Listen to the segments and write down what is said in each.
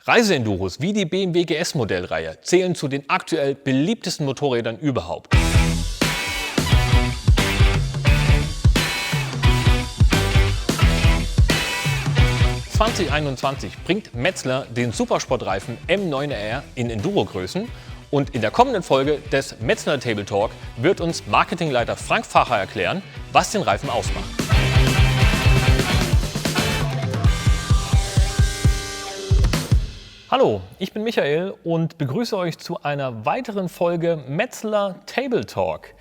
Reiseenduros wie die BMW GS-Modellreihe zählen zu den aktuell beliebtesten Motorrädern überhaupt. (2021) bringt Metzler den Supersportreifen M9R in Enduro-Größen und in der kommenden Folge des Metzler Table Talk wird uns Marketingleiter Frank Facher erklären, was den Reifen ausmacht. Hallo, ich bin Michael und begrüße euch zu einer weiteren Folge Metzler Table Talk.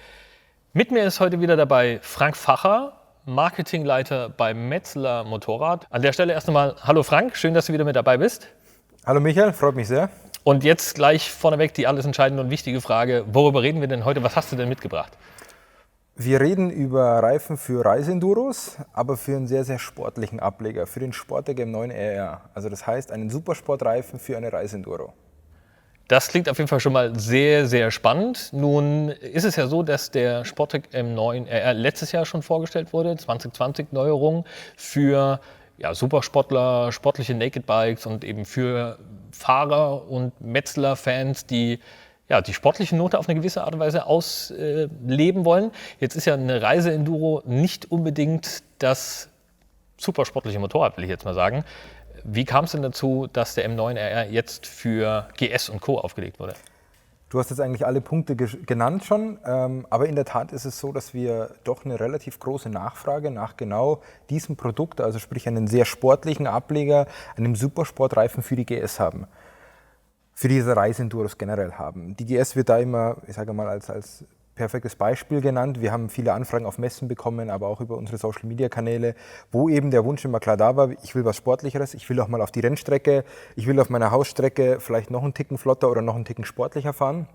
Mit mir ist heute wieder dabei Frank Facher, Marketingleiter bei Metzler Motorrad. An der Stelle erst einmal, hallo Frank, schön, dass du wieder mit dabei bist. Hallo Michael, freut mich sehr. Und jetzt gleich vorneweg die alles entscheidende und wichtige Frage, worüber reden wir denn heute, was hast du denn mitgebracht? Wir reden über Reifen für Reiseenduros, aber für einen sehr, sehr sportlichen Ableger, für den Sportec M9 RR. Also das heißt, einen Supersportreifen für eine Reisenduro. Das klingt auf jeden Fall schon mal sehr, sehr spannend. Nun ist es ja so, dass der Sportec M9 RR letztes Jahr schon vorgestellt wurde, 2020 Neuerung für Supersportler, sportliche Naked Bikes und eben für Fahrer und Metzler-Fans, die die sportliche Note auf eine gewisse Art und Weise ausleben wollen. Jetzt ist ja eine Reise-Enduro nicht unbedingt das supersportliche Motorrad, will ich jetzt mal sagen. Wie kam es denn dazu, dass der M9 RR jetzt für GS und Co. aufgelegt wurde? Du hast jetzt eigentlich alle Punkte genannt schon, aber in der Tat ist es so, dass wir doch eine relativ große Nachfrage nach genau diesem Produkt, also sprich einen sehr sportlichen Ableger, einem Supersportreifen für die GS haben. Für diese Reiseenduros generell haben. Die GS wird da immer, ich sage mal, als perfektes Beispiel genannt. Wir haben viele Anfragen auf Messen bekommen, aber auch über unsere Social-Media-Kanäle, wo eben der Wunsch immer klar da war, ich will was Sportlicheres, ich will auch mal auf die Rennstrecke, ich will auf meiner Hausstrecke vielleicht noch einen Ticken flotter oder noch einen Ticken sportlicher fahren.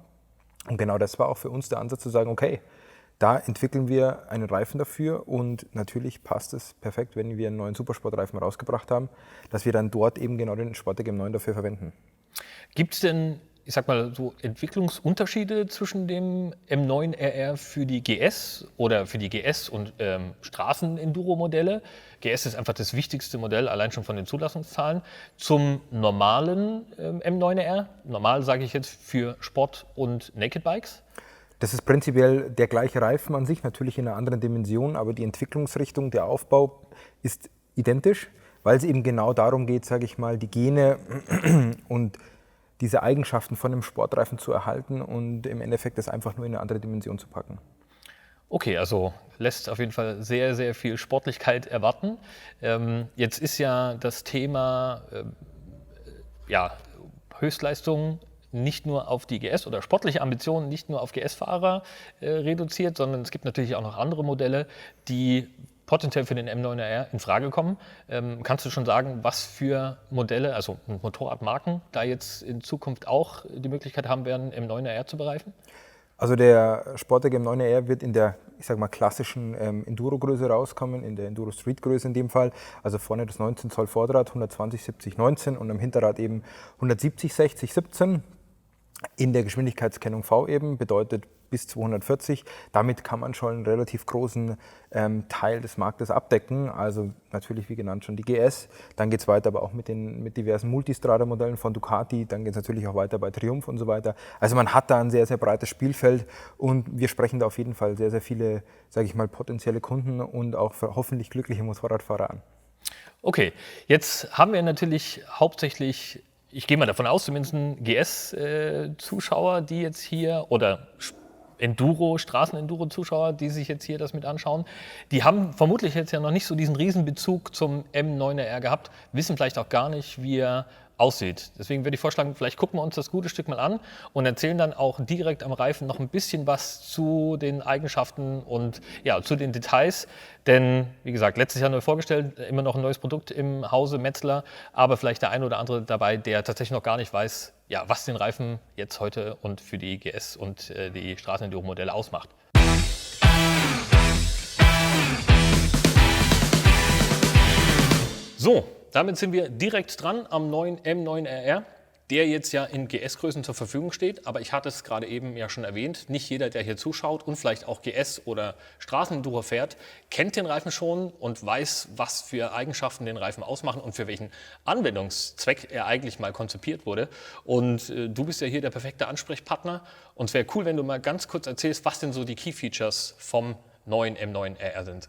Und genau das war auch für uns der Ansatz zu sagen, okay, da entwickeln wir einen Reifen dafür und natürlich passt es perfekt, wenn wir einen neuen Supersportreifen rausgebracht haben, dass wir dann dort eben genau den Sportec M9 dafür verwenden. Gibt es denn, ich sag mal, so Entwicklungsunterschiede zwischen dem M9 RR für die GS oder für die GS und Straßen-Enduro-Modelle? GS ist einfach das wichtigste Modell, allein schon von den Zulassungszahlen, zum normalen M9 RR. Normal sage ich jetzt für Sport- und Naked Bikes. Das ist prinzipiell der gleiche Reifen an sich, natürlich in einer anderen Dimension, aber die Entwicklungsrichtung, der Aufbau ist identisch, weil es eben genau darum geht, sage ich mal, die Gene und diese Eigenschaften von einem Sportreifen zu erhalten und im Endeffekt das einfach nur in eine andere Dimension zu packen. Okay, also lässt auf jeden Fall sehr, sehr viel Sportlichkeit erwarten. Jetzt ist ja das Thema Höchstleistung nicht nur auf die GS oder sportliche Ambitionen nicht nur auf GS-Fahrer reduziert, sondern es gibt natürlich auch noch andere Modelle, die potenziell für den M9 RR in Frage kommen. Kannst du schon sagen, was für Modelle, also Motorradmarken, da jetzt in Zukunft auch die Möglichkeit haben werden, M9 RR zu bereifen? Also der Sportec M9 RR wird in der, ich sag mal, klassischen Enduro-Größe rauskommen, in der Enduro-Street-Größe in dem Fall. Also vorne das 19 Zoll Vorderrad, 120 70 19 und am Hinterrad eben 170 60 17. In der Geschwindigkeitskennung V eben, bedeutet bis 240. Damit kann man schon einen relativ großen Teil des Marktes abdecken. Also natürlich, wie genannt, schon die GS. Dann geht es weiter aber auch mit diversen Multistrada-Modellen von Ducati. Dann geht es natürlich auch weiter bei Triumph und so weiter. Also man hat da ein sehr, sehr breites Spielfeld und wir sprechen da auf jeden Fall sehr, sehr viele, sage ich mal, potenzielle Kunden und auch hoffentlich glückliche Motorradfahrer an. Okay, jetzt haben wir natürlich hauptsächlich, ich gehe mal davon aus, zumindest GS-Zuschauer, die jetzt hier, oder Straßen-Enduro-Zuschauer, die sich jetzt hier das mit anschauen, die haben vermutlich jetzt ja noch nicht so diesen Riesenbezug zum M9 RR gehabt, wissen vielleicht auch gar nicht, wie er aussieht. Deswegen würde ich vorschlagen, vielleicht gucken wir uns das gute Stück mal an und erzählen dann auch direkt am Reifen noch ein bisschen was zu den Eigenschaften und zu den Details. Denn, wie gesagt, letztes Jahr neu vorgestellt, immer noch ein neues Produkt im Hause Metzler, aber vielleicht der ein oder andere dabei, der tatsächlich noch gar nicht weiß, was den Reifen jetzt heute und für die GS und die Straßen-Enduro-Modelle ausmacht. So, damit sind wir direkt dran am neuen M9 RR. der jetzt ja in GS-Größen zur Verfügung steht. Aber ich hatte es gerade eben ja schon erwähnt, nicht jeder, der hier zuschaut und vielleicht auch GS oder Straßenenduro fährt, kennt den Reifen schon und weiß, was für Eigenschaften den Reifen ausmachen und für welchen Anwendungszweck er eigentlich mal konzipiert wurde. Und du bist ja hier der perfekte Ansprechpartner. Und es wäre cool, wenn du mal ganz kurz erzählst, was denn so die Key Features vom neuen M9 RR sind.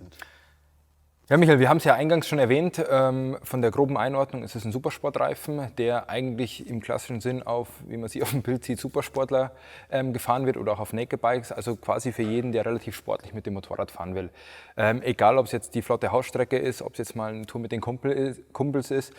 Ja, Michael, wir haben es ja eingangs schon erwähnt, von der groben Einordnung ist es ein Supersportreifen, der eigentlich im klassischen Sinn auf, wie man sie auf dem Bild sieht, Supersportler gefahren wird oder auch auf Naked Bikes, also quasi für jeden, der relativ sportlich mit dem Motorrad fahren will. Egal, ob es jetzt die flotte Hausstrecke ist, ob es jetzt mal eine Tour mit den Kumpels ist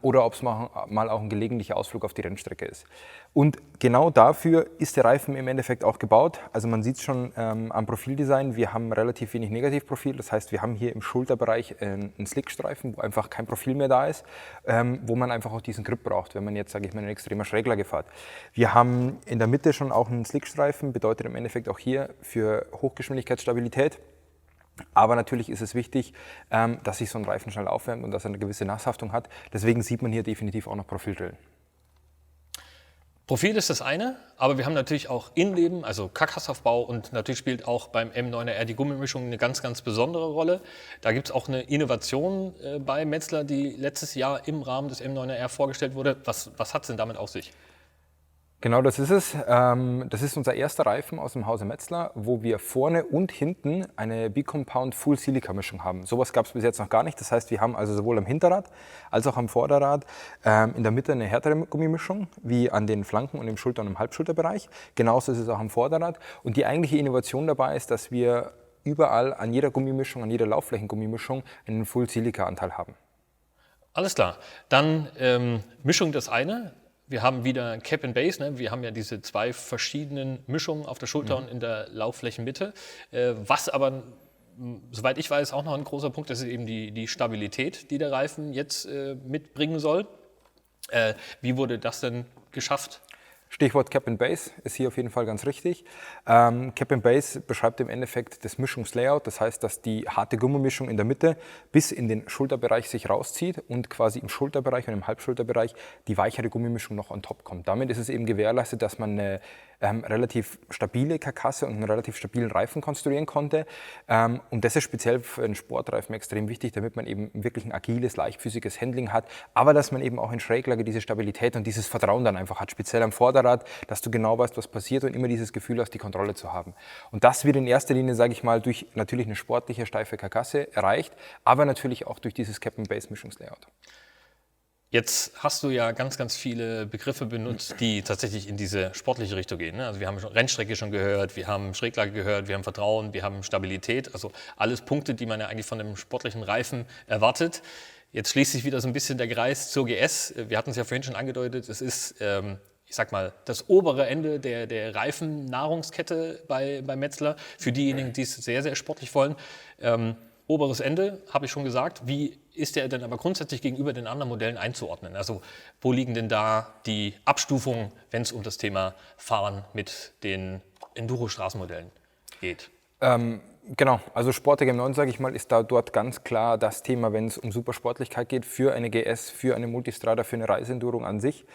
oder ob es mal auch ein gelegentlicher Ausflug auf die Rennstrecke ist. Und genau dafür ist der Reifen im Endeffekt auch gebaut. Also man sieht es schon am Profildesign, wir haben relativ wenig Negativprofil, das heißt, wir haben hier im Schulterbereich einen Slickstreifen, wo einfach kein Profil mehr da ist, wo man einfach auch diesen Grip braucht, wenn man jetzt, sage ich mal, in extremer Schräglage fährt. Wir haben in der Mitte schon auch einen Slickstreifen, bedeutet im Endeffekt auch hier für Hochgeschwindigkeitsstabilität. Aber natürlich ist es wichtig, dass sich so ein Reifen schnell aufwärmt und dass er eine gewisse Nasshaftung hat. Deswegen sieht man hier definitiv auch noch Profilrillen. Profil ist das eine, aber wir haben natürlich auch Innenleben, also Karkassaufbau und natürlich spielt auch beim M9R die Gummimischung eine ganz, ganz besondere Rolle. Da gibt es auch eine Innovation bei Metzler, die letztes Jahr im Rahmen des M9R vorgestellt wurde. Was hat es denn damit auf sich? Genau, das ist es. Das ist unser erster Reifen aus dem Hause Metzler, wo wir vorne und hinten eine B-Compound Full Silica Mischung haben. Sowas gab es bis jetzt noch gar nicht. Das heißt, wir haben also sowohl am Hinterrad als auch am Vorderrad in der Mitte eine härtere Gummimischung, wie an den Flanken und im Schulter- und im Halbschulterbereich. Genauso ist es auch am Vorderrad. Und die eigentliche Innovation dabei ist, dass wir überall an jeder Gummimischung, an jeder Laufflächengummimischung einen Full Silica Anteil haben. Alles klar. Dann Mischung das eine. Wir haben wieder Cap and Base, ne? Wir haben ja diese zwei verschiedenen Mischungen auf der Schulter und in der Laufflächenmitte. Was aber, soweit ich weiß, auch noch ein großer Punkt ist, eben die Stabilität, die der Reifen jetzt mitbringen soll. Wie wurde das denn geschafft? Stichwort Cap and Base ist hier auf jeden Fall ganz richtig. Cap and Base beschreibt im Endeffekt das Mischungslayout, das heißt, dass die harte Gummimischung in der Mitte bis in den Schulterbereich sich rauszieht und quasi im Schulterbereich und im Halbschulterbereich die weichere Gummimischung noch on top kommt. Damit ist es eben gewährleistet, dass man eine relativ stabile Karkasse und einen relativ stabilen Reifen konstruieren konnte. Und das ist speziell für einen Sportreifen extrem wichtig, damit man eben wirklich ein agiles, leichtfüßiges Handling hat, aber dass man eben auch in Schräglage diese Stabilität und dieses Vertrauen dann einfach hat, speziell am Vorderrad, dass du genau weißt, was passiert und immer dieses Gefühl hast, die Kontrolle zu haben. Und das wird in erster Linie, sage ich mal, durch natürlich eine sportliche, steife Karkasse erreicht, aber natürlich auch durch dieses Cap-and-Base-Mischungslayout. Jetzt hast du ja ganz, ganz viele Begriffe benutzt, die tatsächlich in diese sportliche Richtung gehen. Also wir haben Rennstrecke schon gehört, wir haben Schräglage gehört, wir haben Vertrauen, wir haben Stabilität. Also alles Punkte, die man ja eigentlich von einem sportlichen Reifen erwartet. Jetzt schließt sich wieder so ein bisschen der Kreis zur GS. Wir hatten es ja vorhin schon angedeutet, es ist, ich sag mal, das obere Ende der Reifennahrungskette bei Metzler. Für diejenigen, die es sehr, sehr sportlich wollen. Oberes Ende, habe ich schon gesagt. Wie ist der denn aber grundsätzlich gegenüber den anderen Modellen einzuordnen? Also wo liegen denn da die Abstufungen, wenn es um das Thema Fahren mit den Enduro-Straßenmodellen geht? Genau, also Sportec M9, sage ich mal, ist da dort ganz klar das Thema, wenn es um Supersportlichkeit geht, für eine GS, für eine Multistrada, für eine Reiseendurung an sich.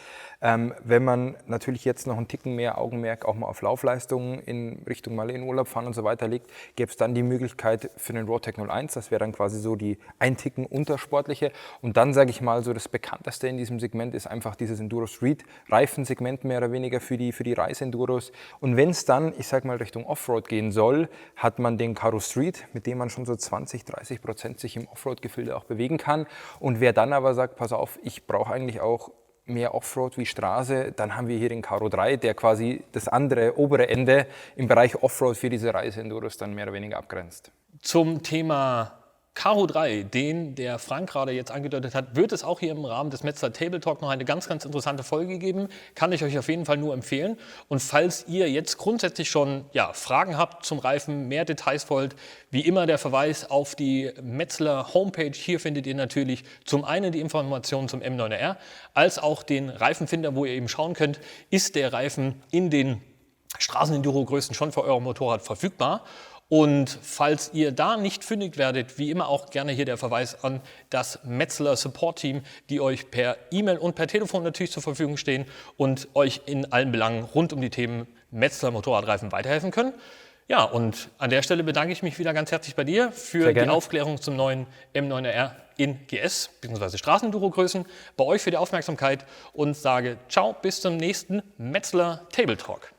Wenn man natürlich jetzt noch einen Ticken mehr Augenmerk auch mal auf Laufleistungen in Richtung mal in Urlaub fahren und so weiter legt, gäbe es dann die Möglichkeit für den Roadtec 01, das wäre dann quasi so die ein Ticken untersportliche. Und dann, sage ich mal, so das bekannteste in diesem Segment ist einfach dieses Enduro Street Reifensegment mehr oder weniger für die Reiseenduros. Und wenn es dann, ich sage mal, Richtung Offroad gehen soll, hat man den Karo Street, mit dem man schon so 20-30% sich im Offroad-Gefilde auch bewegen kann. Und wer dann aber sagt, pass auf, ich brauche eigentlich auch mehr Offroad wie Straße, dann haben wir hier den Karo 3, der quasi das andere obere Ende im Bereich Offroad für diese Reiseenduros dann mehr oder weniger abgrenzt. Zum Thema Karo 3, den der Frank gerade jetzt angedeutet hat, wird es auch hier im Rahmen des Metzler Table Talk noch eine ganz, ganz interessante Folge geben. Kann ich euch auf jeden Fall nur empfehlen. Und falls ihr jetzt grundsätzlich schon Fragen habt zum Reifen, mehr Details wollt, wie immer der Verweis auf die Metzler Homepage. Hier findet ihr natürlich zum einen die Informationen zum M9R, als auch den Reifenfinder, wo ihr eben schauen könnt, ist der Reifen in den Straßenenduro-Größen schon für euer Motorrad verfügbar. Und falls ihr da nicht fündig werdet, wie immer auch gerne hier der Verweis an das Metzeler Support Team, die euch per E-Mail und per Telefon natürlich zur Verfügung stehen und euch in allen Belangen rund um die Themen Metzeler Motorradreifen weiterhelfen können. Ja, und an der Stelle bedanke ich mich wieder ganz herzlich bei dir für die Aufklärung zum neuen M9RR in GS bzw. Straßenduro-Größen, bei euch für die Aufmerksamkeit und sage ciao, bis zum nächsten Metzeler Table Talk.